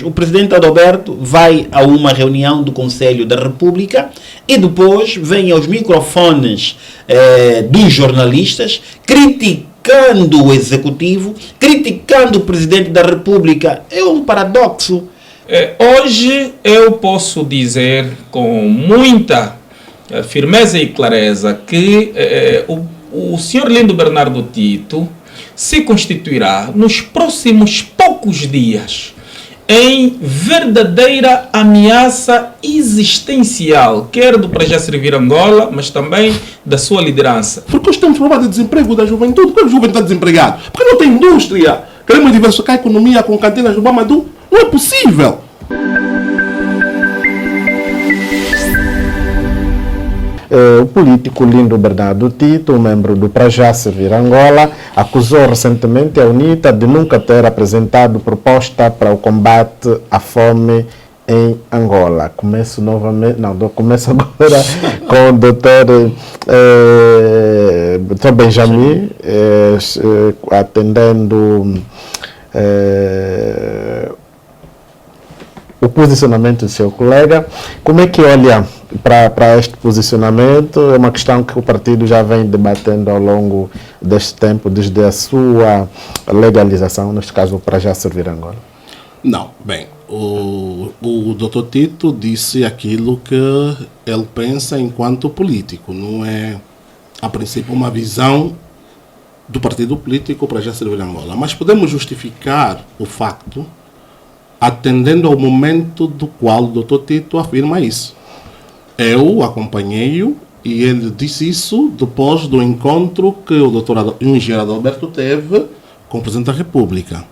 O presidente Adalberto vai a uma reunião do Conselho da República e depois vem aos microfones dos jornalistas criticando o executivo, criticando o presidente da República. É um paradoxo. Hoje eu posso dizer com muita firmeza e clareza que o senhor Lindo Bernardo Tito se constituirá nos próximos poucos dias em verdadeira ameaça existencial, quer do para já servir Angola, mas também da sua liderança. Porque nós temos problema de desemprego da juventude. Por que a juventude está desempregada? Porque não tem indústria. Queremos diversificar a economia com cantinas do Mamadou. Não é possível. O político Lindo Bernardo Tito, membro do Para Já Servir Angola, acusou recentemente a UNITA de nunca ter apresentado proposta para o combate à fome em Angola. Começo agora com o Dr. Benjamin, atendendo o posicionamento do seu colega. Como é que olha para este posicionamento? É uma questão que o partido já vem debatendo ao longo deste tempo, desde a sua legalização, neste caso, para já servir Angola. Não, bem, o Dr. Tito disse aquilo que ele pensa enquanto político, não é, a princípio, uma visão do partido político para já servir Angola. Mas podemos justificar o facto atendendo ao momento do qual o Dr. Tito afirma isso. Eu acompanhei-o e ele disse isso depois do encontro que o engenheiro Adalberto teve com o Presidente da República.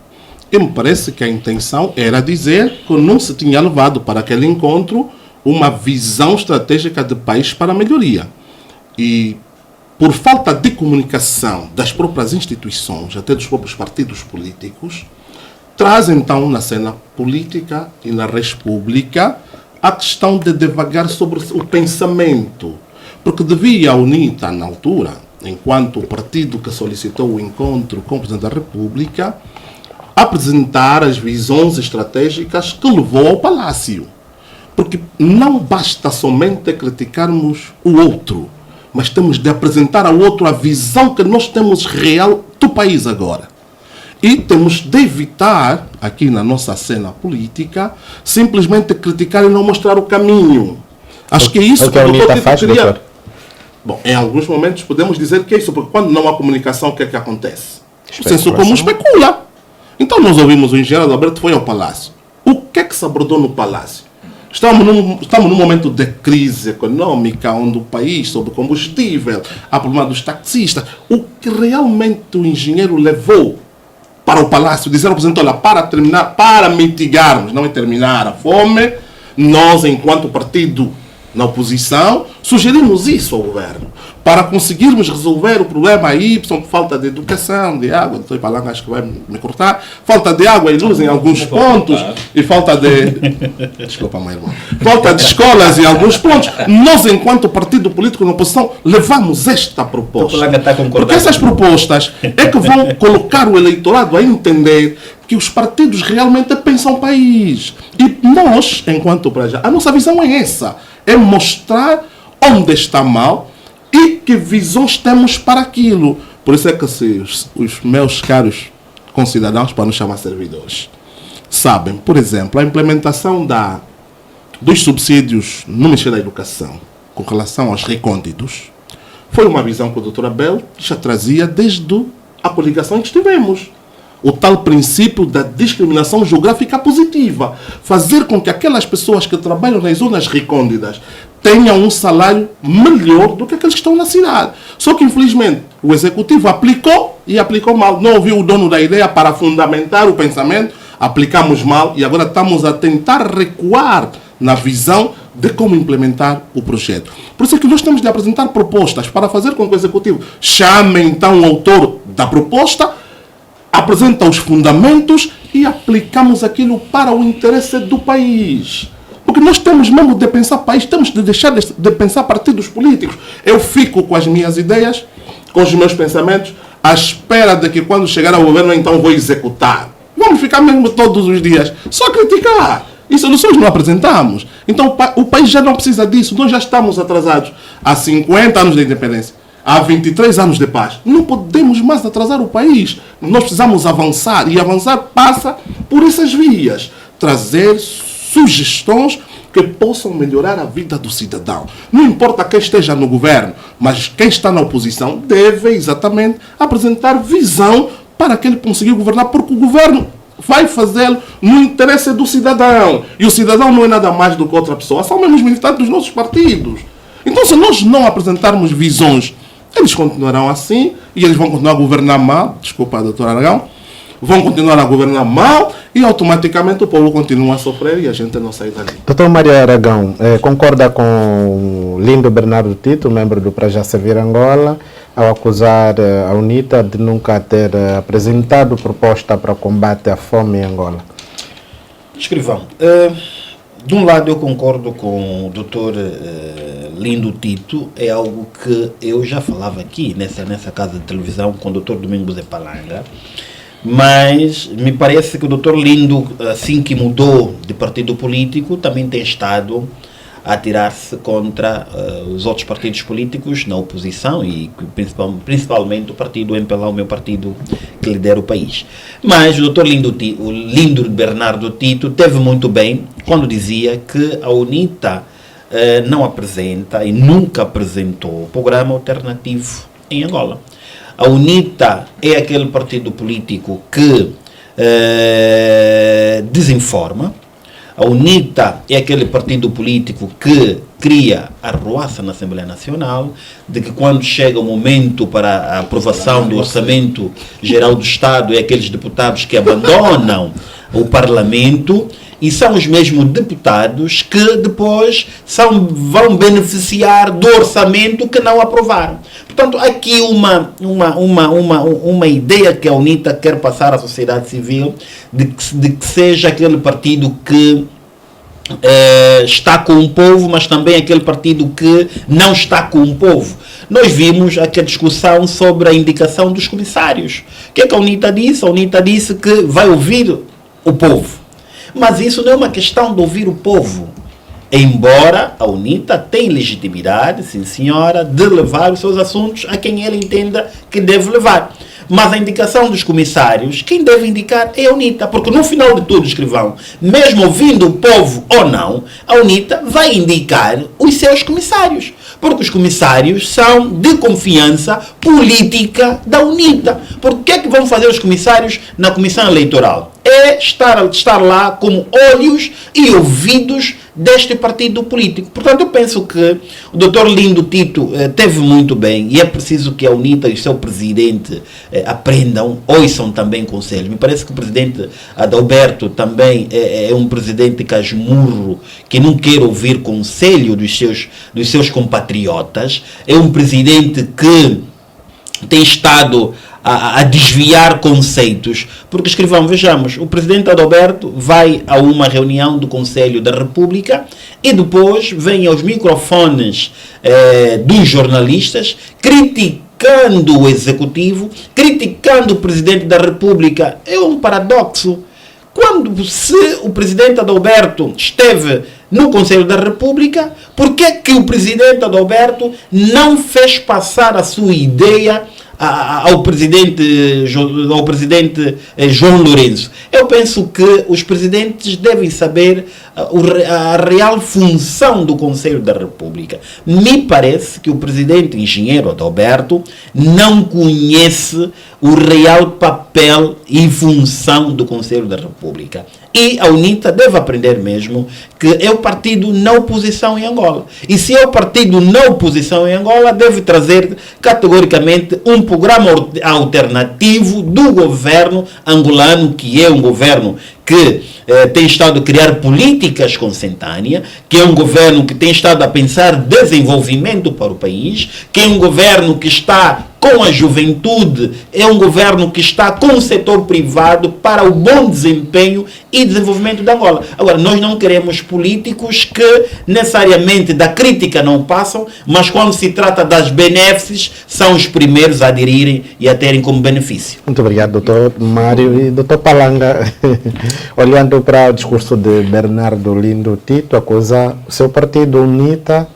E me parece que a intenção era dizer que não se tinha levado para aquele encontro uma visão estratégica de país para a melhoria. E por falta de comunicação das próprias instituições, até dos próprios partidos políticos, traz então na cena política e na res pública a questão de devagar sobre o pensamento. Porque devia a UNITA, na altura, enquanto o partido que solicitou o encontro com o Presidente da República, apresentar as visões estratégicas que levou ao Palácio. Porque não basta somente criticarmos o outro, mas temos de apresentar ao outro a visão que nós temos real do país agora. E temos de evitar, aqui na nossa cena política, simplesmente criticar e não mostrar o caminho. Acho que é isso que a UNITA faz, doutor? Bom, em alguns momentos podemos dizer que é isso, porque quando não há comunicação, o que é que acontece? O senso comum especula. Então nós ouvimos o engenheiro Adalberto foi ao Palácio. O que é que se abordou no Palácio? Estamos num momento de crise econômica, onde o país, sobre combustível, há problema dos taxistas. O que realmente o engenheiro levou para o Palácio, dizer ao Presidente, olha, para mitigarmos, não é terminar a fome, nós, enquanto partido na oposição, sugerimos isso ao governo, para conseguirmos resolver o problema aí, por falta de educação, de água, estou falando, acho que vai me cortar, falta de água e luz em alguns pontos, e falta de... Desculpa, meu irmão. Falta de escolas em alguns pontos. Nós, enquanto partido político na oposição, levamos esta proposta. Porque essas propostas é que vão colocar o eleitorado a entender que os partidos realmente pensam o país. E nós, enquanto para já, a nossa visão é essa, é mostrar onde está mal e que visões temos para aquilo. Por isso é que os meus caros concidadãos, para nos chamar servidores, sabem, por exemplo, a implementação dos subsídios no Ministério da Educação com relação aos recônditos foi uma visão que o Dr. Abel já trazia desde a coligação que estivemos. O tal princípio da discriminação geográfica positiva. Fazer com que aquelas pessoas que trabalham nas zonas recônditas tenham um salário melhor do que aqueles que estão na cidade. Só que, infelizmente, o Executivo aplicou e aplicou mal. Não ouviu o dono da ideia para fundamentar o pensamento, aplicamos mal e agora estamos a tentar recuar na visão de como implementar o projeto. Por isso é que nós temos de apresentar propostas para fazer com que o Executivo chame então o autor da proposta, apresenta os fundamentos e aplicamos aquilo para o interesse do país. Porque nós temos mesmo de pensar país, temos de deixar de pensar partidos políticos. Eu fico com as minhas ideias, com os meus pensamentos, à espera de que quando chegar ao governo, então vou executar. Não Vamos ficar mesmo todos os dias só a criticar. E soluções não apresentamos. Então o país já não precisa disso. Nós já estamos atrasados há 50 anos de independência. Há 23 anos de paz. Não podemos mais atrasar o país. Nós precisamos avançar. E avançar passa por essas vias. Trazer sugestões que possam melhorar a vida do cidadão. Não importa quem esteja no governo, mas quem está na oposição deve exatamente apresentar visão para que ele consiga governar, porque o governo vai fazê-lo no interesse do cidadão. E o cidadão não é nada mais do que outra pessoa. São mesmo os militantes dos nossos partidos. Então, se nós não apresentarmos visões, eles continuarão assim e eles vão continuar a governar mal. Desculpa, doutor Aragão. Vão continuar a governar mal e automaticamente o povo continua a sofrer e a gente não sai dali. Doutor Maria Aragão, concorda com Lindo Bernardo Tito, membro do Para Já Servir Angola, ao acusar a UNITA de nunca ter apresentado proposta para o combate à fome em Angola? Escrivão, de um lado eu concordo com o doutor Lindo Tito, é algo que eu já falava aqui nessa casa de televisão com o doutor Domingos de Palanga, mas me parece que o doutor Lindo, assim que mudou de partido político, também tem estado a atirar-se contra os outros partidos políticos na oposição e principalmente o partido MPLA, o meu partido que lidera o país. Mas o doutor Lindo Bernardo Tito teve muito bem quando dizia que a UNITA não apresenta e nunca apresentou programa alternativo em Angola. A UNITA é aquele partido político que desinforma. A UNITA é aquele partido político que cria arruaça na Assembleia Nacional, de que quando chega o momento para a aprovação do Orçamento Geral do Estado, é aqueles deputados que abandonam o Parlamento, e são os mesmos deputados que depois vão beneficiar do orçamento que não aprovaram. Portanto, aqui uma ideia que a UNITA quer passar à sociedade civil de que seja aquele partido que está com o povo, mas também aquele partido que não está com o povo. Nós vimos aqui a discussão sobre a indicação dos comissários. O que é que a UNITA disse? A UNITA disse que vai ouvir o povo. Mas isso não é uma questão de ouvir o povo. Embora a UNITA tenha legitimidade, sim senhora, de levar os seus assuntos a quem ele entenda que deve levar. Mas a indicação dos comissários, quem deve indicar é a UNITA. Porque no final de tudo, escrivão, mesmo ouvindo o povo ou não, a UNITA vai indicar os seus comissários. Porque os comissários são de confiança política da UNITA. Porque o que é que vão fazer os comissários na Comissão Eleitoral? É estar lá como olhos e ouvidos deste partido político. Portanto, eu penso que o doutor Lindo Tito teve muito bem e é preciso que a UNITA e o seu presidente aprendam, ouçam também conselhos. Me parece que o presidente Adalberto também é um presidente casmurro, que não quer ouvir conselho dos seus compatriotas. É um presidente que tem estado a desviar conceitos, porque escrivão, vejamos, o presidente Adalberto vai a uma reunião do Conselho da República e depois vem aos microfones dos jornalistas criticando o executivo, criticando o presidente da República. É um paradoxo. Se o presidente Adalberto esteve no Conselho da República, por que o presidente Adalberto não fez passar a sua ideia ao presidente João Lourenço? Eu penso que os presidentes devem saber a real função do Conselho da República. Me parece que o presidente engenheiro Adalberto não conhece o real papel e função do Conselho da República. E a UNITA deve aprender mesmo que é o partido na oposição em Angola. E se é o partido na oposição em Angola, deve trazer categoricamente um programa alternativo do governo angolano, que é um governo que tem estado a criar políticas consentâneas, que é um governo que tem estado a pensar desenvolvimento para o país, que é um governo que está com a juventude, é um governo que está com o setor privado para o bom desempenho e desenvolvimento da Angola. Agora, nós não queremos políticos que necessariamente da crítica não passam, mas quando se trata das benéfices, são os primeiros a aderirem e a terem como benefício. Muito obrigado, doutor Mário. E doutor Palanga, olhando para o discurso de Bernardo Lindo Tito, acusa o seu partido, UNITA,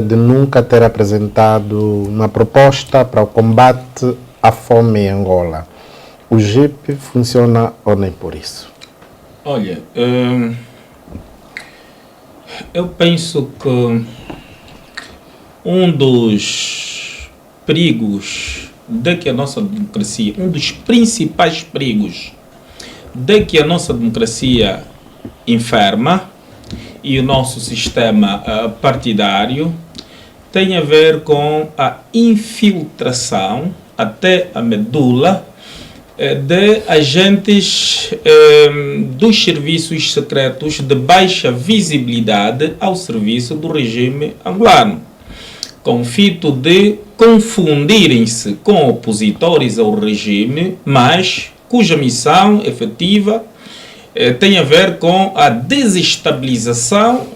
de nunca ter apresentado uma proposta para o combate à fome em Angola. O JIP funciona ou nem por isso? Olha, eu penso que um dos perigos de que a nossa democracia, um dos principais perigos de que a nossa democracia enferma e o nosso sistema partidário tem a ver com a infiltração até a medula de agentes dos serviços secretos de baixa visibilidade ao serviço do regime angolano, com o fito de confundirem-se com opositores ao regime, mas cuja missão efetiva tem a ver com a desestabilização,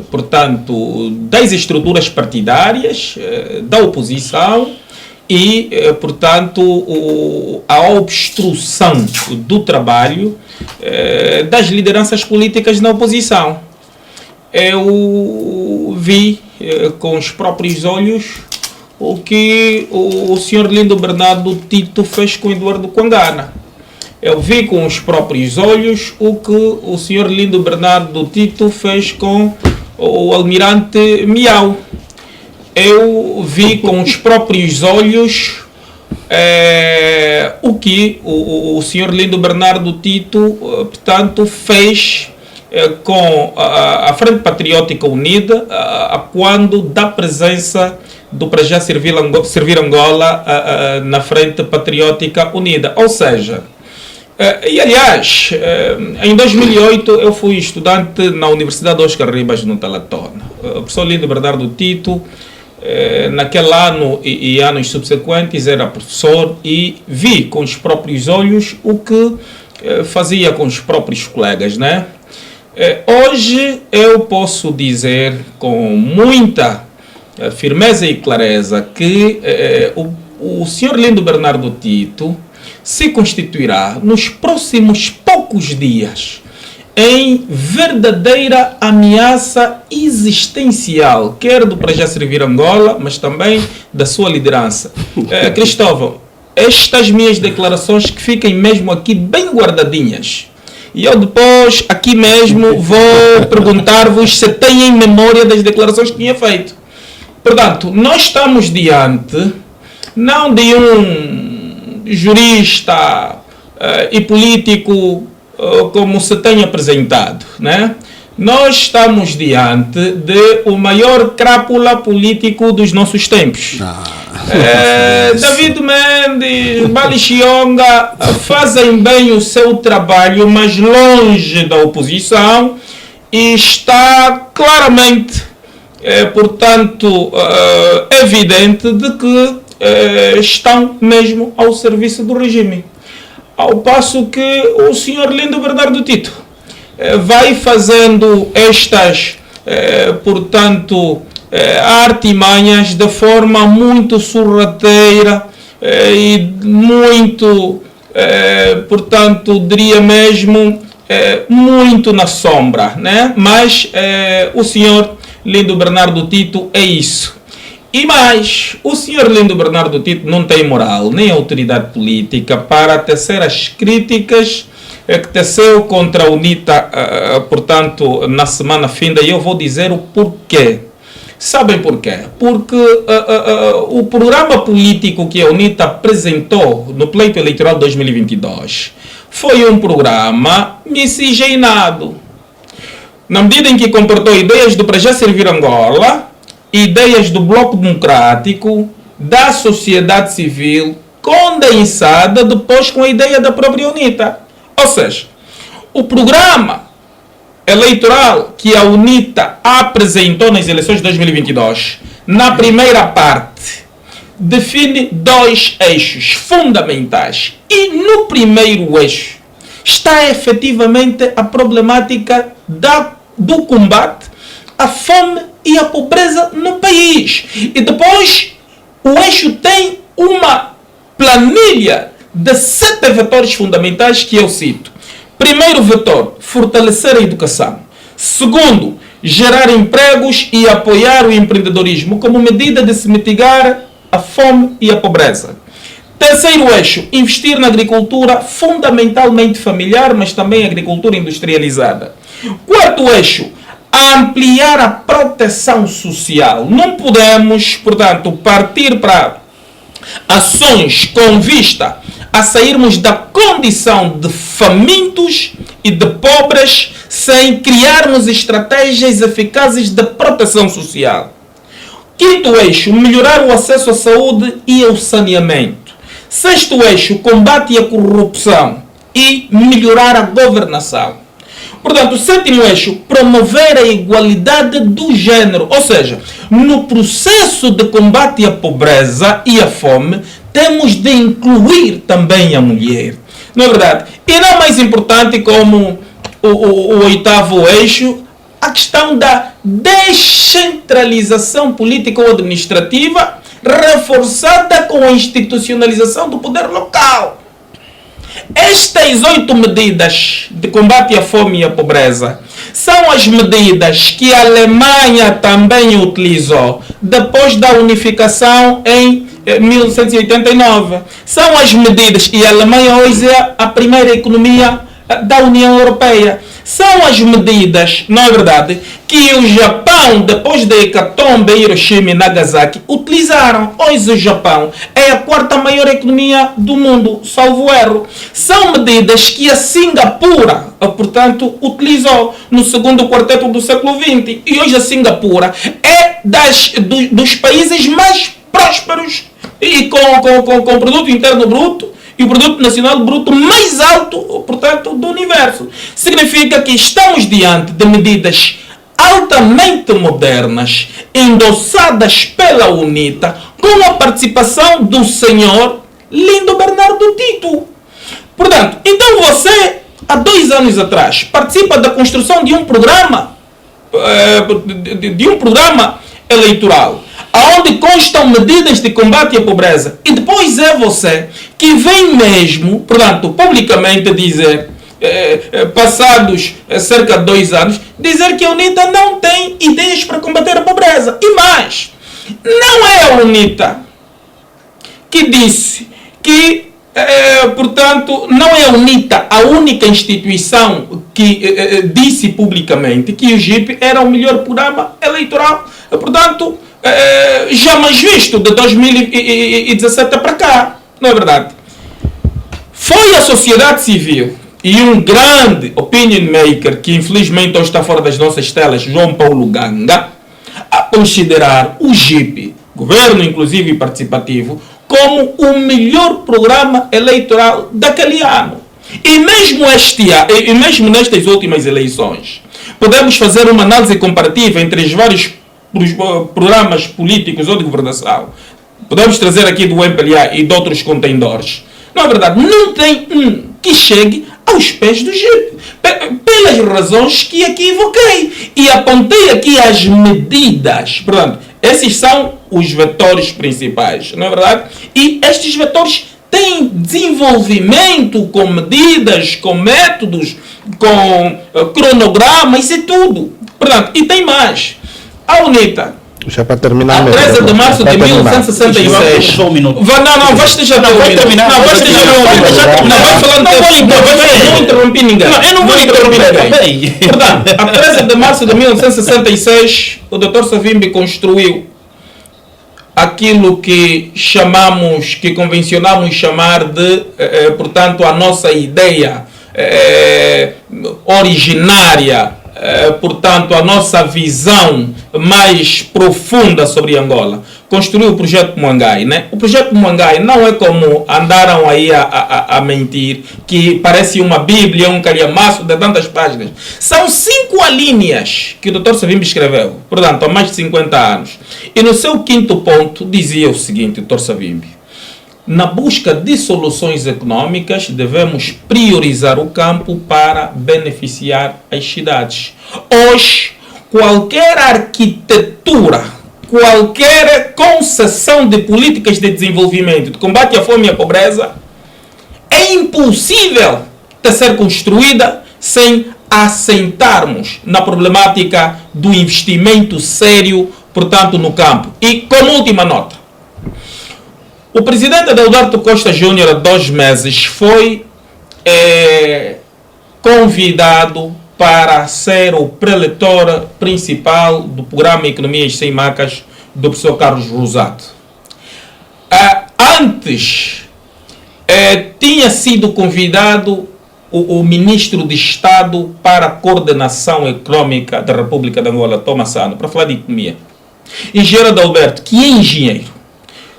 portanto, das estruturas partidárias, da oposição e, portanto, a obstrução do trabalho das lideranças políticas na oposição. Eu vi com os próprios olhos o que o senhor Lindo Bernardo Tito fez com Eduardo Quangana. Eu vi com os próprios olhos o que o senhor Lindo Bernardo Tito fez com o almirante Miau. Eu vi com os próprios olhos o que o senhor Lindo Bernardo Tito, portanto, fez com a Frente Patriótica Unida quando da presença do para já servir Angola na Frente Patriótica Unida. Ou seja, e aliás, em 2008 eu fui estudante na Universidade Oscar Ribas no Talatona. O professor Lindo Bernardo Tito, naquele ano e anos subsequentes, era professor e vi com os próprios olhos o que fazia com os próprios colegas, né? Hoje eu posso dizer com muita firmeza e clareza que o senhor Lindo Bernardo Tito se constituirá nos próximos poucos dias em verdadeira ameaça existencial, quer do para já servir Angola, mas também da sua liderança. Cristóvão, estas minhas declarações que fiquem mesmo aqui bem guardadinhas. E eu depois, aqui mesmo, vou perguntar-vos se têm memória das declarações que tinha feito. Portanto, nós estamos diante, não de um jurista e político como se tem apresentado, né? Nós estamos diante de o maior crápula político dos nossos tempos. David Mendes, Balixionga fazem bem o seu trabalho, mas longe da oposição, e está claramente, portanto, evidente de que estão mesmo ao serviço do regime. Ao passo que o senhor Lindo Bernardo Tito vai fazendo estas, portanto, artimanhas de forma muito sorrateira e muito, portanto, diria mesmo, muito na sombra, né? Mas o senhor Lindo Bernardo Tito é isso. E mais, o senhor Lindo Bernardo Tito não tem moral nem autoridade política para tecer as críticas que teceu contra a UNITA, portanto, na semana finda, e eu vou dizer o porquê. Sabem porquê? Porque o programa político que a UNITA apresentou no pleito eleitoral de 2022 foi um programa miscigenado, na medida em que comportou ideias do para já servir Angola, ideias do Bloco Democrático, da sociedade civil, condensada depois com a ideia da própria UNITA. Ou seja, o programa eleitoral que a UNITA apresentou nas eleições de 2022, na primeira parte, define 2 eixos fundamentais. E no primeiro eixo está efetivamente a problemática do combate à fome e à pobreza no país. E depois o eixo tem uma planilha de 7 vetores fundamentais que eu cito. Primeiro vetor, fortalecer a educação. Segundo, gerar empregos e apoiar o empreendedorismo como medida de se mitigar a fome e a pobreza. Terceiro eixo, investir na agricultura, fundamentalmente familiar, mas também agricultura industrializada. Quarto eixo, ampliar a proteção social. Não podemos, portanto, partir para ações com vista a sairmos da condição de famintos e de pobres sem criarmos estratégias eficazes de proteção social. Quinto eixo, melhorar o acesso à saúde e ao saneamento. Sexto eixo, combate à corrupção e melhorar a governação. Portanto, o sétimo eixo, promover a igualdade do género. Ou seja, no processo de combate à pobreza e à fome, temos de incluir também a mulher. Não é verdade? E não mais importante, como o oitavo eixo, a questão da descentralização política ou administrativa, reforçada com a institucionalização do poder local. Estas 8 medidas de combate à fome e à pobreza são as medidas que a Alemanha também utilizou depois da unificação em 1989. São as medidas, e a Alemanha hoje é a primeira economia da União Europeia. São as medidas, não é verdade, que o Japão, depois da hecatombe Hiroshima e Nagasaki, utilizaram. Hoje o Japão é a 4ª maior economia do mundo, salvo erro. São medidas que a Singapura, portanto, utilizou no segundo quarteto do século XX. E hoje a Singapura é dos países mais prósperos e com produto interno bruto e o produto nacional bruto mais alto, portanto, do universo. Significa que estamos diante de medidas altamente modernas, endossadas pela UNITA, com a participação do senhor Lindo Bernardo Tito. Portanto, então você, há 2 anos atrás, participa da construção de um programa eleitoral, aonde constam medidas de combate à pobreza, e depois é você que vem mesmo, portanto, publicamente dizer, passados cerca de 2 anos, dizer que a UNITA não tem ideias para combater a pobreza. E mais, não é a UNITA que disse que, portanto, não é a UNITA a única instituição que disse publicamente que o JIP era o melhor programa eleitoral, portanto, jamais visto de 2017 para cá, não é verdade? Foi a sociedade civil e um grande opinion maker, que infelizmente hoje está fora das nossas telas, João Paulo Ganga, a considerar o JIP, governo inclusive e participativo, como o melhor programa eleitoral daquele ano. E mesmo nestas últimas eleições, podemos fazer uma análise comparativa entre os vários programas políticos ou de governação. Podemos trazer aqui do MPLA e de outros contendores. Não é verdade? Não tem um que chegue aos pés do JIP. Pelas razões que aqui evoquei. E apontei aqui as medidas. Portanto, esses são os vetores principais. Não é verdade? E estes vetores têm desenvolvimento com medidas, com métodos, com cronogramas e tudo. Portanto, e tem mais. A UNITA, já para terminar, a 13 de março de 1966. Só um minuto. Não, vais deixar terminar. Não, vais deixar terminar. Não, vai falando. Não vou interromper ninguém. Não, eu não vou interromper ninguém. Portanto, a 13 de março de 1966, o Dr. Savimbi construiu aquilo que convencionamos chamar de, portanto, a nossa ideia originária, portanto, a nossa visão mais profunda sobre Angola. construiu o projeto Muangai, né? O projeto Muangai não é como andaram aí a mentir, que parece uma bíblia, um calhamaço de tantas páginas. São 5 alíneas que o Dr. Savimbi escreveu, portanto, há mais de 50 anos. E no seu 5º ponto dizia o seguinte, Dr. Savimbi: na busca de soluções econômicas, devemos priorizar o campo para beneficiar as cidades. Hoje, qualquer arquitetura, qualquer concessão de políticas de desenvolvimento, de combate à fome e à pobreza, é impossível de ser construída sem assentarmos na problemática do investimento sério, portanto, no campo. E como última nota, o presidente Adeodato Costa Júnior, há 2 meses, foi convidado para ser o preletor principal do programa Economias Sem Macas do professor Carlos Rosato. Antes, tinha sido convidado o ministro de Estado para a Coordenação Econômica da República de Angola, Thomas Sano, para falar de economia. Engenheiro Adalberto, que é engenheiro,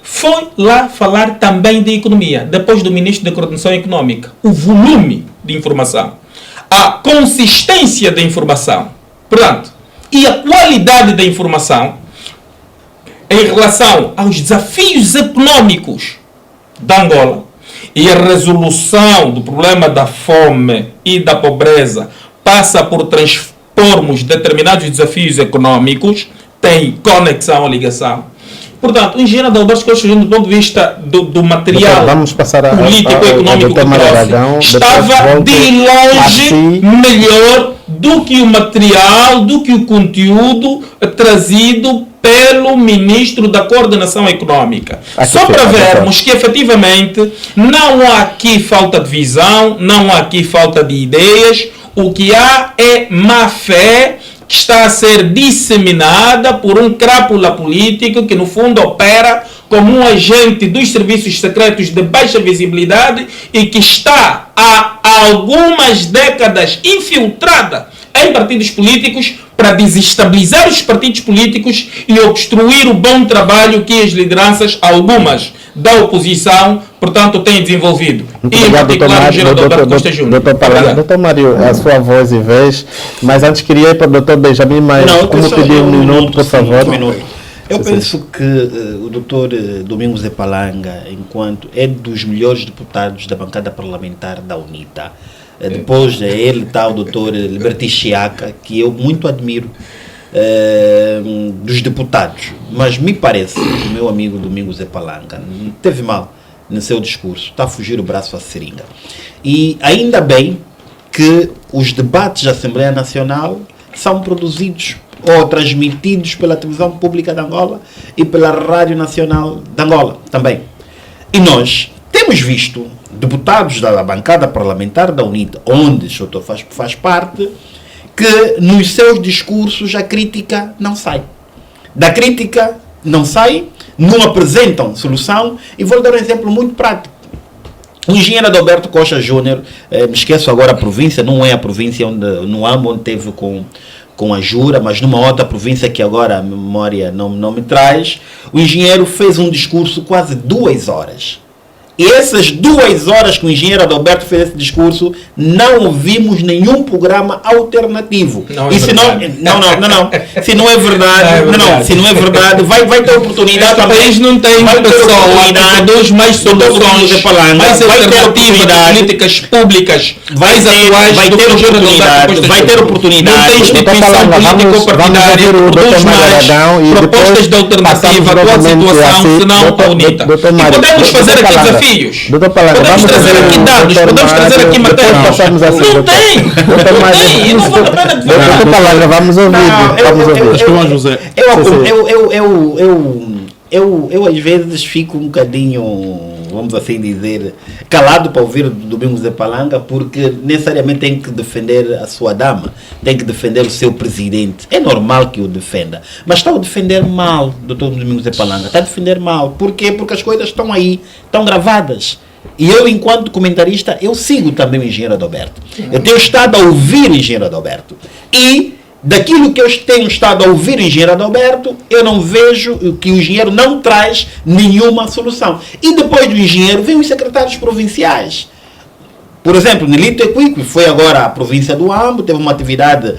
foi lá falar também de economia, depois do ministro da Coordenação Econômica. O volume de informação, a consistência da informação, portanto, e a qualidade da informação em relação aos desafios econômicos da Angola e a resolução do problema da fome e da pobreza passa por transpormos determinados desafios econômicos, tem conexão, ligação. Portanto, o engenheiro Adalberto Costa Júnior, do ponto de vista do material político-econômico que trouxe, estava de longe melhor do que o material, do que o conteúdo trazido pelo ministro da Coordenação Econômica. Só para vermos que, efetivamente, não há aqui falta de visão, não há aqui falta de ideias, o que há é má fé que está a ser disseminada por um crápula político que, no fundo, opera como um agente dos serviços secretos de baixa visibilidade e que está há algumas décadas infiltrada em partidos políticos para desestabilizar os partidos políticos e obstruir o bom trabalho que as lideranças, algumas da oposição, portanto, têm desenvolvido. Muito obrigado, em particular, o engenheiro Adalberto Costa Júnior. Doutor Mário, a sua voz e vez, mas antes queria ir para o doutor Benjamin, mas como pedir um minuto, por favor. Eu penso que o doutor Domingos Epalanga, enquanto é dos melhores deputados da bancada parlamentar da UNITA, depois ele está o doutor Liberty Chiaca, que eu muito admiro, dos deputados, mas me parece que o meu amigo Domingos Epalanga teve mal no seu discurso, está a fugir o braço à seringa. E ainda bem que os debates da Assembleia Nacional são produzidos ou transmitidos pela televisão pública de Angola e pela Rádio Nacional de Angola também. E nós temos visto deputados da bancada parlamentar da UNITA, onde o Soutor faz parte, que nos seus discursos a crítica não sai. Da crítica não sai, não apresentam solução, e vou dar um exemplo muito prático. O engenheiro Adalberto Costa Júnior, me esqueço agora a província, não é a província no AMBO onde teve com a Jura, mas numa outra província que agora a memória não me traz, o engenheiro fez um discurso quase 2 horas. E essas 2 horas que o engenheiro Adalberto fez esse discurso, não ouvimos nenhum programa alternativo. Não, e se não, se não é verdade, se não é verdade, vai ter oportunidade. Este país não tem pessoa que produz mais soluções, mais alternativas de políticas públicas, mais atuais do que o engenheiro Adalberto. Vai ter oportunidade. Não tem instituição político-partidária que produz mais propostas de alternativa à atual situação, senão a UNITA. E podemos fazer aqui desafios. Podemos trazer aqui dados, podemos trazer aqui matérias. Não tem, e não vale a pena dizer. Doutor Palanga, vamos ouvir. José. Eu às vezes fico um bocadinho, vamos assim dizer, calado para ouvir o Domingos Epalanga, porque necessariamente tem que defender a sua dama, tem que defender o seu presidente. É normal que o defenda, mas está a defender mal, doutor Domingos Epalanga, está a defender mal. Por quê? Porque as coisas estão aí, estão gravadas. E eu, enquanto comentarista, eu sigo também o engenheiro Adalberto. Eu tenho estado a ouvir o engenheiro Adalberto. E daquilo que eu tenho estado a ouvir o engenheiro Adalberto, eu não vejo que o engenheiro não traz nenhuma solução. E depois do engenheiro, vem os secretários provinciais. Por exemplo, Nelito Equipe foi agora à província do Ambo, teve uma atividade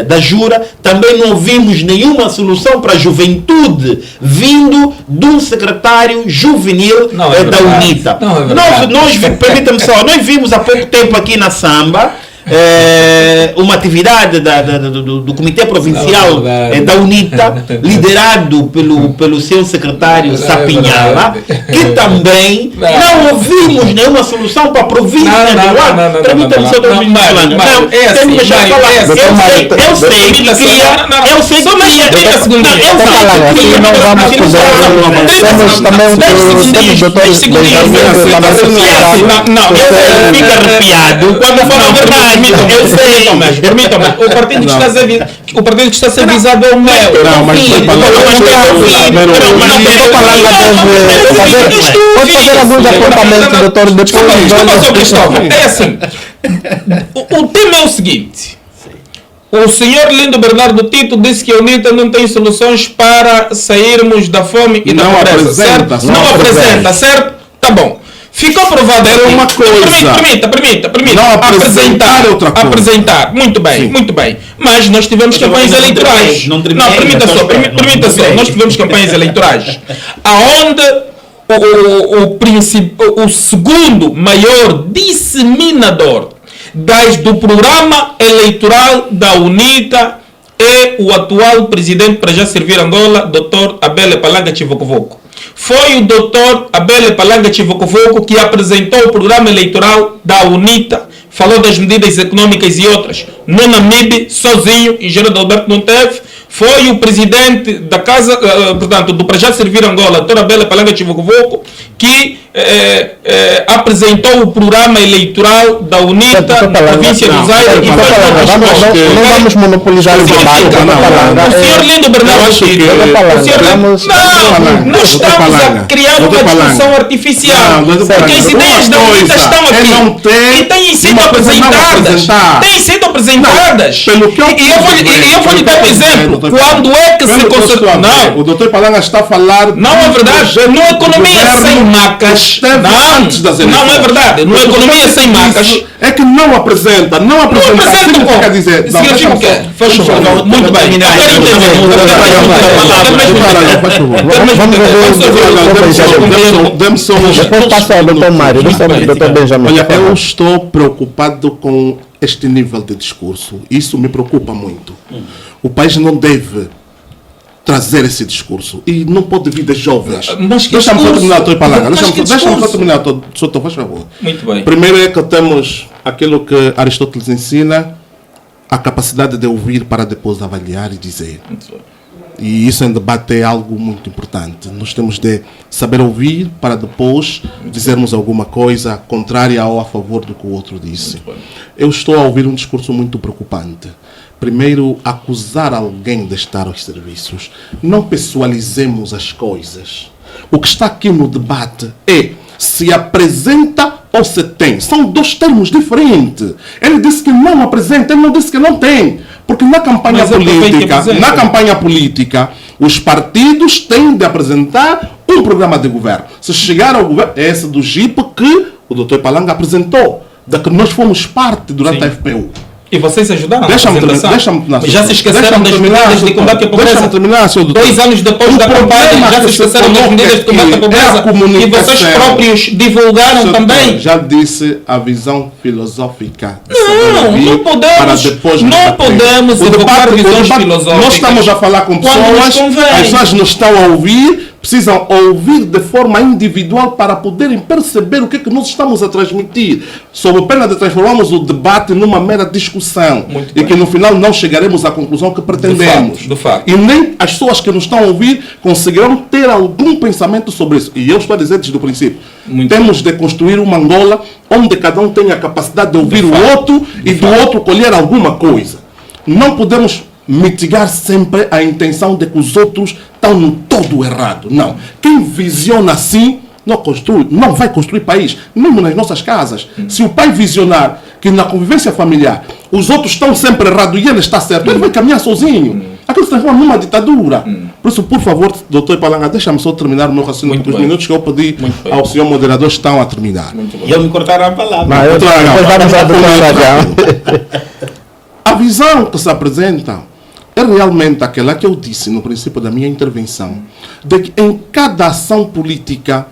da Jura. Também não vimos nenhuma solução para a juventude vindo de um secretário juvenil da UNITA. Permita-me só, nós vimos há pouco tempo aqui na Samba uma atividade do Comitê Provincial da UNITA, liderado pelo seu secretário Sapinhala, que também não ouvimos nenhuma solução para a província do Ambo. Permita-me só dois minutos falando. Temos que deixar falar. Eu sei que cria. Temos também o doutor fica arrepiado quando fala a verdade. Eu sei. Permitam-me. O partido que está a ser visado é o meu. Não, mas pode fazer alguns apontamentos, doutor, depois. É assim. O tema é o seguinte. O senhor Lindo Bernardo Tito disse que a UNITA não tem soluções para sairmos da fome e da pobreza, certo? Não apresenta, certo? Tá bom. Ficou provado uma coisa. Permita. Não apresentar outra coisa. Apresentar. Muito bem. Mas nós tivemos campanhas eleitorais. Permita só. Nós tivemos campanhas eleitorais. Aonde o segundo maior disseminador do programa eleitoral da UNITA é o atual presidente para já servir Angola, Dr. Abele Palanga Chivokovoco. Foi o Dr. Abele Palanga Chivokovoco que apresentou o programa eleitoral da UNITA, falou das medidas econômicas e outras. No Namibe, sozinho, e Engenheiro Adalberto não teve. Foi o presidente da casa, portanto, do Para Já Servir Angola, Dr. Abele Palanga Chivokovoco, que apresentou o programa eleitoral da UNITA na província do Zaire. Não vamos monopolizar o debate. O senhor Lindo Bernardo Tito, nós estamos a criar uma discussão artificial. Porque as ideias da UNITA estão aqui e têm sido apresentadas. E eu vou lhe dar um exemplo. Quando é que se consertou? Não. O doutor Palanga está a falar. Não é verdade. Não é economia sem macas. Não é verdade. Não é economia sem macas. É que não apresenta. Não apresenta. Significa dizer. Significa o quê? Faz favor. Muito bem. Depois passa ao doutor Mário. Doutor Benjamin. Olha, eu estou preocupado com este nível de discurso. Isso me preocupa muito. O país não deve trazer esse discurso. E não pode vir das jovens. Deixa-me só terminar a tua palavra. Deixa-me só terminar a tua, faz favor. Muito bem. Primeiro é que temos aquilo que Aristóteles ensina, a capacidade de ouvir para depois avaliar e dizer. Muito bem. E isso em debate é algo muito importante. Nós temos de saber ouvir para depois dizermos alguma coisa contrária ou a favor do que o outro disse. Eu estou a ouvir um discurso muito preocupante. Primeiro, acusar alguém de estar aos serviços. Não pessoalizemos as coisas. O que está aqui no debate é se apresenta ou se tem. São dois termos diferentes. Ele disse que não apresenta, ele não disse que não tem. Porque na campanha política, os partidos têm de apresentar um programa de governo. Se chegar ao governo, é esse do JIP que o Dr. Palanga apresentou, da que nós fomos parte durante a FPU. E vocês ajudaram Deixa-me terminar. Mas já se esqueceram das medidas de combate à pobreza? Deixa-me terminar, senhor doutor. 2 anos depois da campanha, já se esqueceram das medidas de combate à pobreza? E vocês próprios divulgaram também? Já disse a visão filosófica. Não podemos evocar visões filosóficas. Nós estamos a falar com pessoas, as pessoas nos estão a ouvir, precisam ouvir de forma individual para poderem perceber o que é que nós estamos a transmitir, sob pena de transformarmos o debate numa mera discussão e que no final não chegaremos à conclusão que pretendemos. De facto. E nem as pessoas que nos estão a ouvir conseguirão ter algum pensamento sobre isso. E eu estou a dizer desde o princípio, temos de construir uma Angola onde cada um tenha a capacidade de ouvir o outro e do outro colher alguma coisa. Não podemos mitigar sempre a intenção de que os outros estão no todo errado. Não. Quem visiona assim não vai construir país, mesmo nas nossas casas. Se o pai visionar que na convivência familiar os outros estão sempre errados e ele está certo, ele vai caminhar sozinho. Aquilo se transforma numa ditadura. Por isso, por favor, doutor Ipalanga, deixa-me só terminar o meu raciocínio, porque os minutos que eu pedi ao senhor moderador estão a terminar. E eu me cortaram a palavra. Não, depois vamos ao doutor Aragão. A visão que se apresenta é realmente aquela que eu disse no princípio da minha intervenção, de que em cada ação política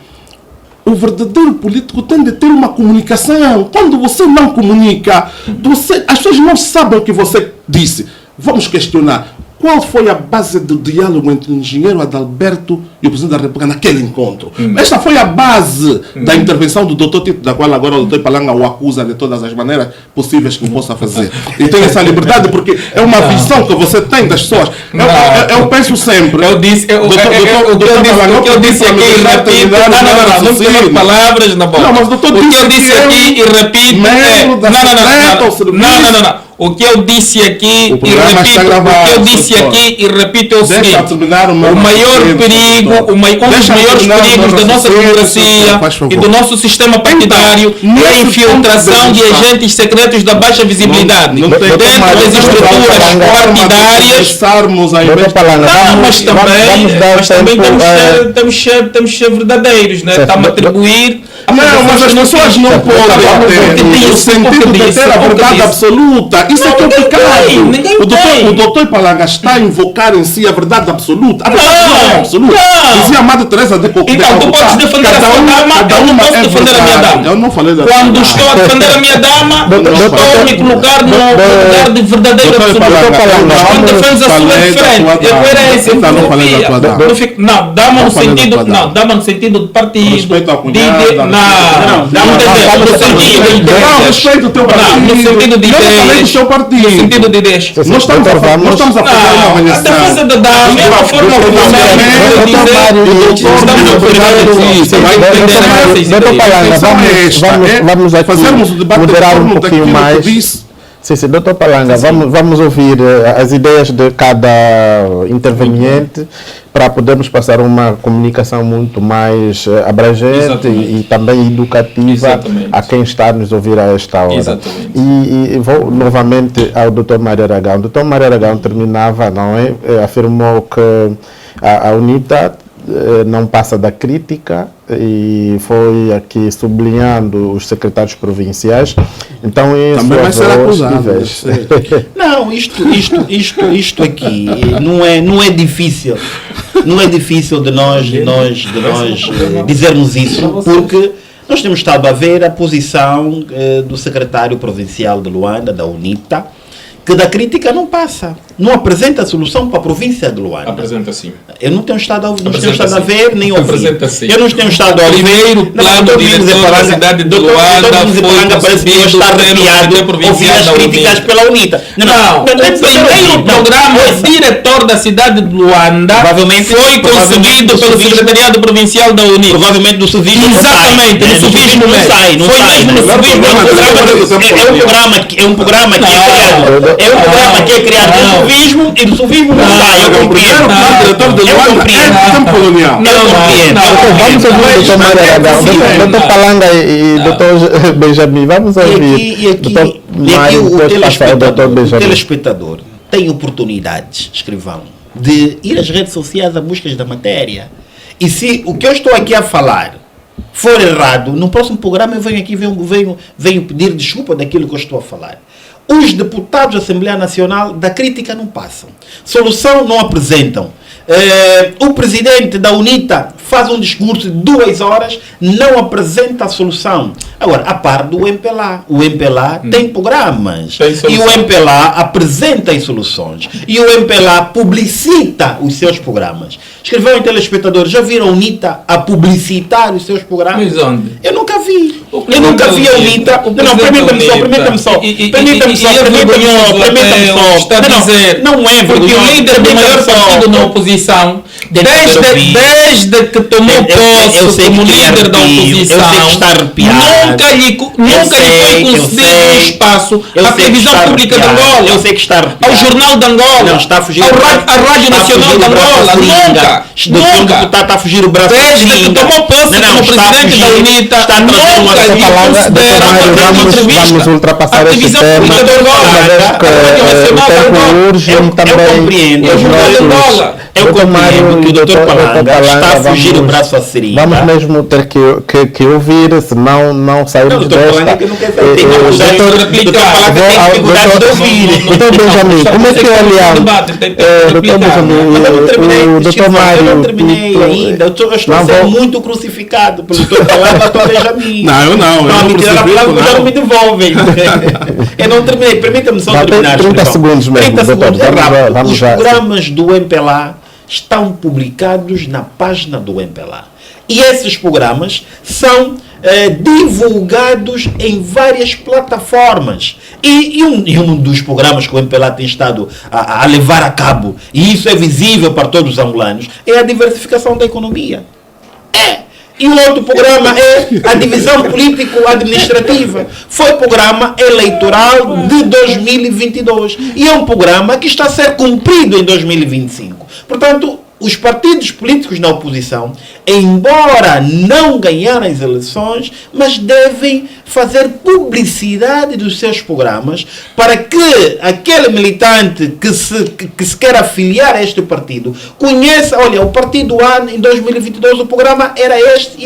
o verdadeiro político tem de ter uma comunicação. Quando você não comunica, as pessoas não sabem o que você disse. Vamos questionar. Qual foi a base do diálogo entre o engenheiro Adalberto e o presidente da República naquele encontro? Esta foi a base da intervenção do Dr. Tito, da qual agora o Dr. Ipalanga o acusa de todas as maneiras possíveis que possa fazer. E tem essa liberdade porque é uma visão que você tem das pessoas. Eu penso sempre. Eu disse aqui e repito. Não tenho palavras na boca. Não, mas o doutor o que eu disse aqui e repito. Não. O que eu disse aqui e repito é o seguinte: o maior perigo, um dos maiores perigos da nossa democracia e do nosso sistema partidário é a infiltração de agentes secretos da baixa visibilidade dentro das estruturas partidárias. Mas também temos que ser verdadeiros, né? Estamos a atribuir. Não, mas as pessoas não podem ter o sentido de ter a verdade absoluta. Isso é que é o pecado. O doutor Ipalanga está a invocar em si a verdade absoluta. A verdade não é absoluta. Dizia a Madre Teresa de Calcutá. Então tu podes defender a sua dama, eu não posso defender a minha dama. Eu não falei da Quando estou a defender a minha dama, estou a me colocar no lugar de verdadeiro absoluto. Quando defendes a sua é diferente. É coerência, filosofia. Não, dama no sentido de partido. Respeito à cunhada. Respeito o teu partido. No sentido de No sentido de ideias. Nós estamos a fazer uma avaliação. A defesa da dama é uma forma de vamos aqui moderar um pouquinho mais. Sim, doutor Palanga, vamos ouvir as ideias de cada interveniente para podermos passar uma comunicação muito mais abrangente e também educativa a quem está a nos ouvir a esta hora. E vou novamente ao doutor Mário Aragão. O doutor Mário Aragão terminava, não é? Afirmou que a UNITA não passa da crítica e foi aqui sublinhando os secretários provinciais. Então também vai ser acusado. Não, isto aqui não é difícil. Não é difícil de nós dizermos isso, porque nós temos estado a ver a posição do secretário provincial de Luanda, da UNITA, que da crítica não passa. Não apresenta a solução para a província de Luanda. Apresenta sim. Eu não tenho estado a ver nem ouvir. Apresenta sim. Eu não tenho estado a ouvir. Primeiro plano diretor da cidade de Luanda foi parece que está arrepiado ouvir as críticas pela UNITA. Não, o primeiro programa diretor da cidade de Luanda foi concebido pelo Secretariado Provincial da UNITA. Provavelmente do suvismo. Exatamente, do suvismo não sai. Foi mesmo no suvismo. É um programa que é criado. É um programa que é criado do suvismo e do suvismo não sai. Eu compreendo. Vamos ouvir o doutor Mário Aragão, doutor Palanga e doutor Benjamin. Vamos ouvir. E aqui o telespectador tem oportunidade, escrivão, de ir às redes sociais à busca da matéria. E se o que eu estou aqui a falar for errado, no próximo programa eu venho aqui venho pedir desculpa daquilo que eu estou a falar. Os deputados da Assembleia Nacional da crítica não passam. Solução não apresentam. O presidente da UNITA faz um discurso de 2 horas, não apresenta a solução. Agora, a par do MPLA. O MPLA tem programas. E o MPLA apresenta as soluções. E o MPLA publicita os seus programas. Escreveu em telespectadores, já viram a UNITA a publicitar os seus programas? Mas onde? Eu nunca vi. Eu nunca vi a UNITA. Não, permita-me só. Não é vergonhoso. Porque o líder do maior partido na oposição Desde que tomou posse como líder da oposição, nunca lhe foi concedido um espaço à televisão pública de Angola, ao Jornal de Angola, à Rádio Nacional de Angola. Nunca. Está a fugir o braço. Desde que tomou posse como presidente da UNITA, nunca lhe concederam uma entrevista. Vamos ultrapassar a televisão pública de Angola, eu compreendo que o Dr. Palanga está a fugir o braço a seringa. Vamos mesmo ter que ouvir, senão não saímos desta. Doutor Benjamin, como é que aliás? Doutor Benjamin, o Dr. Mário... Eu não terminei ainda. Eu estou sendo muito crucificado pelo Dr. Palanga, Dr. Benjamin. Não, eu não. Não, mentira, não me devolvem. Eu não terminei. Permita-me só terminar. 30 segundos mesmo. 30 segundos, é rápido. Os programas do MPLA estão publicados na página do MPLA. E esses programas são divulgados em várias plataformas. E um dos programas que o MPLA tem estado a levar a cabo, e isso é visível para todos os angolanos, é a diversificação da economia. E o outro programa é a divisão político-administrativa. Foi programa eleitoral de 2022. E é um programa que está a ser cumprido em 2025. Portanto, os partidos políticos na oposição, embora não ganharem as eleições, mas devem fazer publicidade dos seus programas para que aquele militante que se quer afiliar a este partido conheça, olha, o partido A em 2022 o programa era este.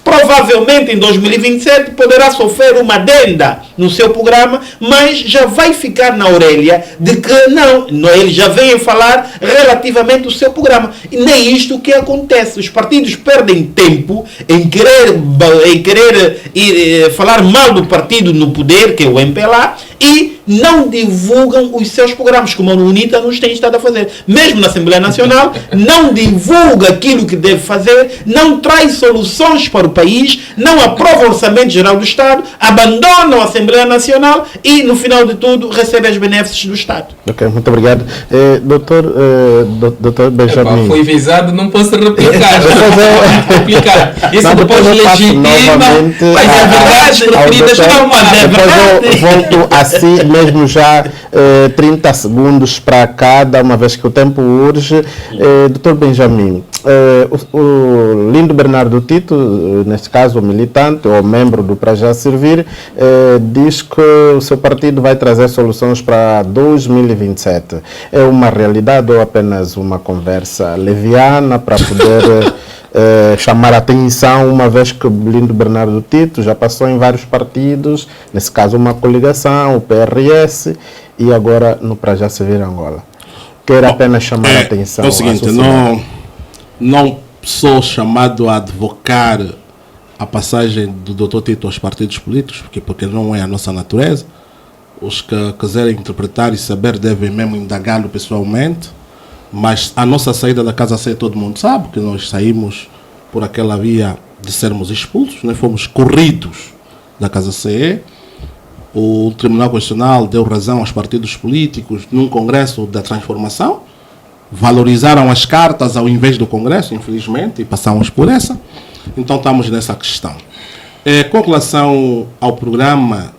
Provavelmente em 2027 poderá sofrer uma adenda no seu programa, mas já vai ficar na orelha de que não, eles já vêm falar relativamente ao seu programa. E nem isto que acontece. Os partidos perdem tempo em querer falar mal do partido no poder, que é o MPLA, e não divulgam os seus programas, como a UNITA nos tem estado a fazer. Mesmo na Assembleia Nacional, não divulga aquilo que deve fazer, não traz soluções para o país, não aprova o Orçamento Geral do Estado, abandona a Assembleia Nacional e, no final de tudo, recebe as benefícios do Estado. Ok, muito obrigado. Doutor Benjamin. Foi visado, não posso replicar. Isso não, depois legitima, mas é verdade, queridas, não, mas é verdade. Depois eu volto assim, mesmo já 30 segundos para cada, uma vez que o tempo urge. Doutor Benjamin, o Lindo Bernardo Tito, neste caso o militante ou membro do Para Já Servir, diz que o seu partido vai trazer soluções para 2027. É uma realidade ou apenas uma conversa leviana para poder chamar a atenção, uma vez que o Lindo Bernardo Tito já passou em vários partidos, nesse caso uma coligação, o PRS, e agora no Para Já Servir Angola? Quer apenas chamar a atenção. É o seguinte, não sou chamado a advocar a passagem do Dr. Tito aos partidos políticos, porque não é a nossa natureza. Os que quiserem interpretar e saber devem mesmo indagá-lo pessoalmente. Mas a nossa saída da Casa CE, todo mundo sabe que nós saímos por aquela via de sermos expulsos, nós fomos corridos da Casa CE. O Tribunal Constitucional deu razão aos partidos políticos num congresso da transformação, valorizaram as cartas ao invés do congresso, infelizmente, e passamos por essa. Então estamos nessa questão. Com relação ao programa,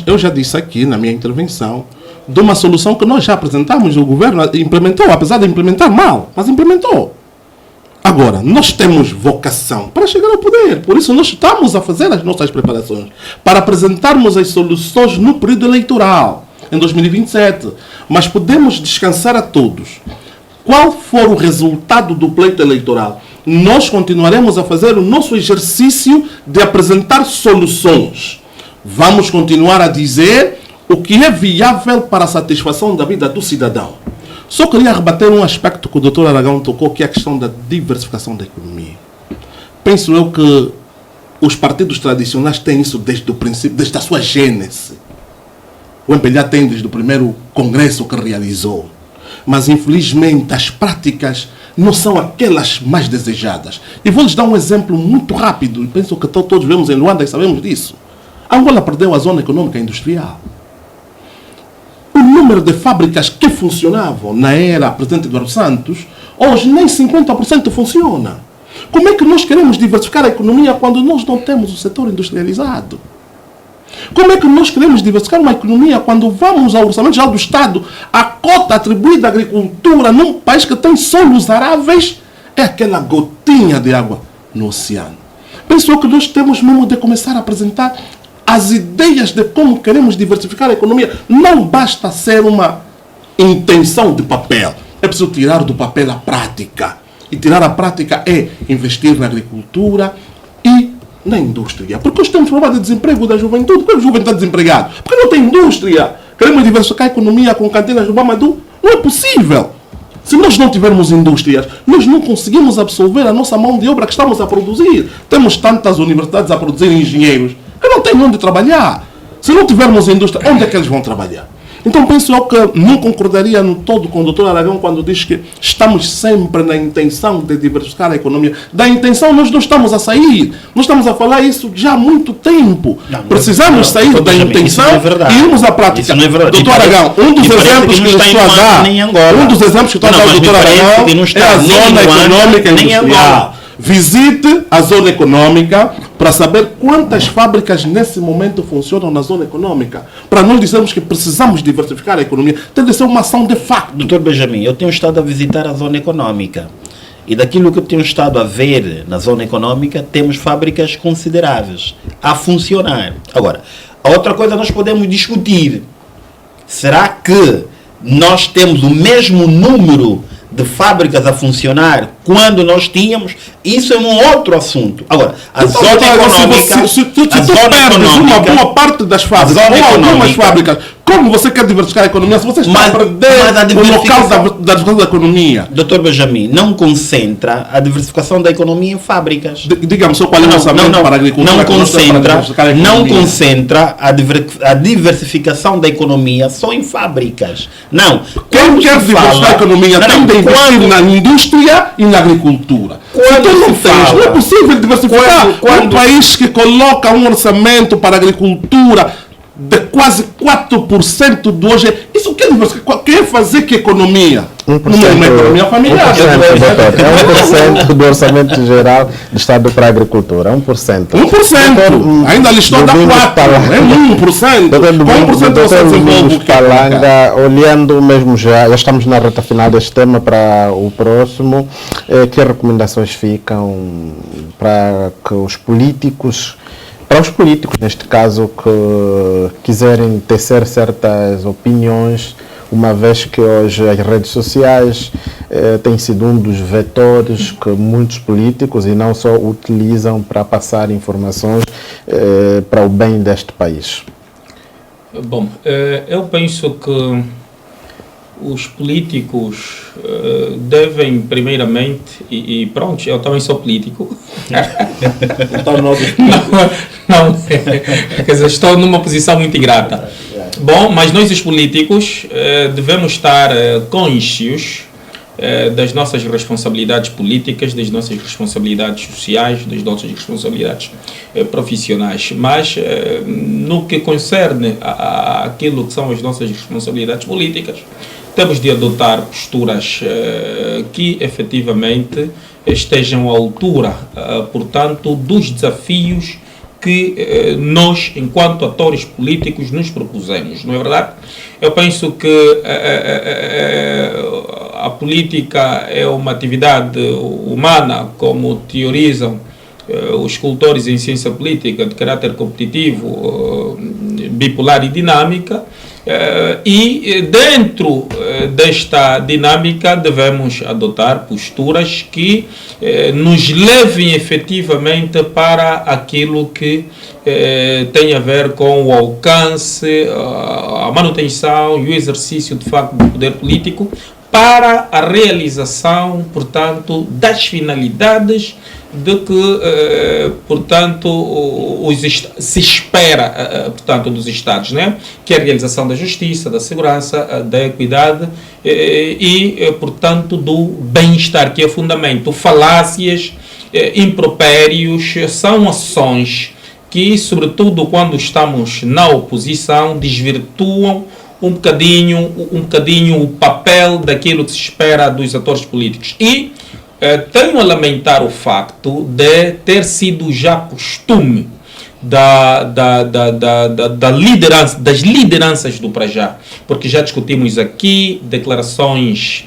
eu já disse aqui na minha intervenção de uma solução que nós já apresentamos, o governo implementou, apesar de implementar mal, mas implementou. Agora, nós temos vocação para chegar ao poder, por isso nós estamos a fazer as nossas preparações para apresentarmos as soluções no período eleitoral, em 2027. Mas podemos descansar a todos. Qual for o resultado do pleito eleitoral, nós continuaremos a fazer o nosso exercício de apresentar soluções. Vamos continuar a dizer o que é viável para a satisfação da vida do cidadão. Só queria rebater um aspecto que o Dr. Aragão tocou, que é a questão da diversificação da economia. Penso eu que os partidos tradicionais têm isso desde o princípio, desde a sua gênese. O MPLA tem desde o primeiro congresso que realizou. Mas, infelizmente, as práticas não são aquelas mais desejadas. E vou-lhes dar um exemplo muito rápido, e penso que todos vemos em Luanda e sabemos disso. Angola perdeu a zona econômica industrial. O número de fábricas que funcionavam na era presidente Eduardo Santos, Hoje nem 50% funciona. Como é que nós queremos diversificar a economia quando nós não temos o setor industrializado? Como é que nós queremos diversificar uma economia quando vamos ao Orçamento Geral do Estado, a cota atribuída à agricultura num país que tem solos aráveis é aquela gotinha de água no oceano? Penso que nós temos mesmo de começar a apresentar as ideias de como queremos diversificar a economia. Não basta ser uma intenção de papel. É preciso tirar do papel a prática. E tirar a prática é investir na agricultura e na indústria. Porque nós temos problema de desemprego da juventude. Por que a juventude está desempregada? Porque não tem indústria. Queremos diversificar a economia com cantinas do Mamadou? Não é possível. Se nós não tivermos indústrias, nós não conseguimos absorver a nossa mão de obra que estamos a produzir. Temos tantas universidades a produzir engenheiros que não têm onde trabalhar. Se não tivermos indústria, onde é que eles vão trabalhar? Então penso eu que não concordaria no todo com o Dr. Aragão quando diz que estamos sempre na intenção de diversificar a economia. Da intenção nós não estamos a sair. Nós estamos a falar isso já há muito tempo. Precisamos sair da intenção e irmos à prática. Dr. Aragão, um dos exemplos que estou a dar, ao Dr. Aragão é a zona econômica industrial. Visite a zona econômica para saber quantas fábricas nesse momento funcionam na zona econômica. Para nós dizermos que precisamos diversificar a economia, tem de ser uma ação de facto. Doutor Benjamin, eu tenho estado a visitar a zona econômica. E daquilo que eu tenho estado a ver na zona econômica, temos fábricas consideráveis a funcionar. Agora, a outra coisa nós podemos discutir. Será que nós temos o mesmo número de fábricas a funcionar quando nós tínhamos? Isso é um outro assunto. Agora, a zona econômica... Se tu perdes uma boa parte das fábricas, ou algumas fábricas, como você quer diversificar a economia se você está a perder o local da diversificação da economia? Doutor Benjamin, não concentra a diversificação da economia em fábricas. Diga-me só qual é o orçamento para a agricultura. Não concentra a diversificação da economia só em fábricas. Não. Quem quer diversificar a economia tem de investir na indústria e na agricultura. Não é possível diversificar um país que coloca um orçamento para a agricultura de quase 4% do hoje. Isso quer diversificar? Quer fazer que economia? Numa economia familiar. 1% do orçamento geral do Estado para a agricultura. 1%. 1%. Ainda lhe estou a dar 4%. É 1%. Com 1% você desenvolve o Palanga, olhando mesmo já estamos na reta final deste tema para o próximo. Que recomendações ficam para que os políticos, neste caso, que quiserem tecer certas opiniões, uma vez que hoje as redes sociais têm sido um dos vetores que muitos políticos, e não só, utilizam para passar informações para o bem deste país? Bom, eu penso que os políticos devem primeiramente, e pronto, eu também sou político. Não, quer dizer, estou numa posição muito ingrata. Bom, mas nós os políticos devemos estar conscientes das nossas responsabilidades políticas, das nossas responsabilidades sociais, das nossas responsabilidades profissionais. Mas no que concerne àquilo que são as nossas responsabilidades políticas, temos de adotar posturas que efetivamente estejam à altura, portanto, dos desafios que nós, enquanto atores políticos, nos propusemos, não é verdade? Eu penso que a política é uma atividade humana, como teorizam os cultores em ciência política, de caráter competitivo, bipolar e dinâmica, e dentro desta dinâmica devemos adotar posturas que nos levem efetivamente para aquilo que tem a ver com o alcance, a manutenção e o exercício de facto do poder político para a realização, portanto, das finalidades de que, portanto, se espera, portanto, dos Estados, né? Que é a realização da justiça, da segurança, da equidade e, portanto, do bem-estar, que é fundamento. Falácias, impropérios, são ações que, sobretudo quando estamos na oposição, desvirtuam um bocadinho o papel daquilo que se espera dos atores políticos. E tenho a lamentar o facto de ter sido já costume das lideranças do Prajá, porque já discutimos aqui declarações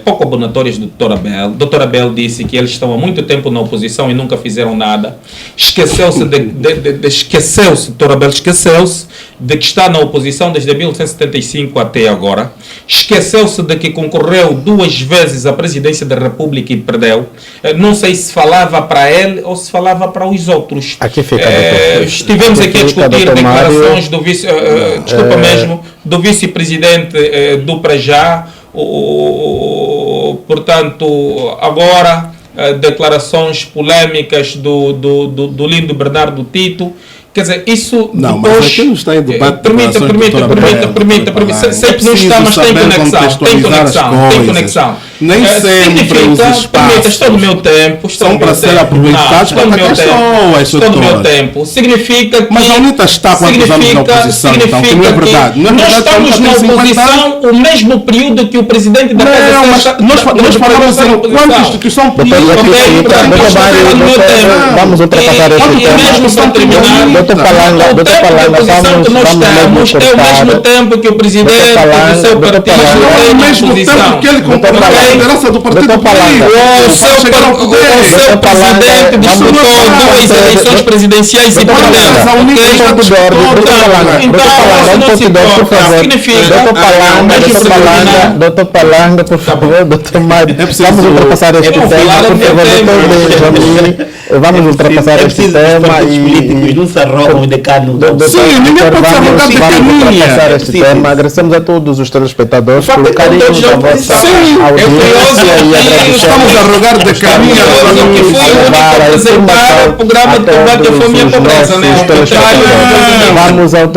pouco abonatórias do Dr. Abel. O Dr. Abel disse que eles estão há muito tempo na oposição e nunca fizeram nada. Esqueceu-se, Dr. Abel esqueceu-se de que está na oposição desde 1975 até agora. Esqueceu-se de que concorreu 2 vezes à presidência da República e perdeu. Não sei se falava para ele ou se falava para os outros. Aqui fica, estivemos aqui a discutir declarações do do vice-presidente do Prajá. Portanto, agora declarações polêmicas do lindo Bernardo Tito. Quer dizer, isso não, depois... mas aqui não está em debate. Permita. Sei que não está, mas tem conexão. Nem sempre os espaços estou no meu tempo. São para ser aproveitados para estou no meu tempo. Significa que... Mas a UNITA está há quantos anos na oposição, então, que não é verdade. Nós estamos na oposição o mesmo período que o Presidente da Casa nós falamos em quanto instituição política... Vamos ultrapassar esse tema. Doutor Palanga, é o mesmo tempo que o Presidente do seu partido é o mesmo tempo que ele concorreu à liderança do Partido Político. O seu Presidente disputou 2 eleições presidenciais e perdeu. Doutor Palanga, por favor, doutor Mário, vamos ultrapassar este tema, por favor, vamos ultrapassar este tema e não se arrogam de cano. Sim, ninguém pode se arrogar de caminha. Vamos ultrapassar este tema. Agradecemos a todos os telespectadores pelo carinho da vossa audiência e estamos a arrogar de caminha. Que foi o único a apresentar o programa de combate à fome e à pobreza, né? Vamos ao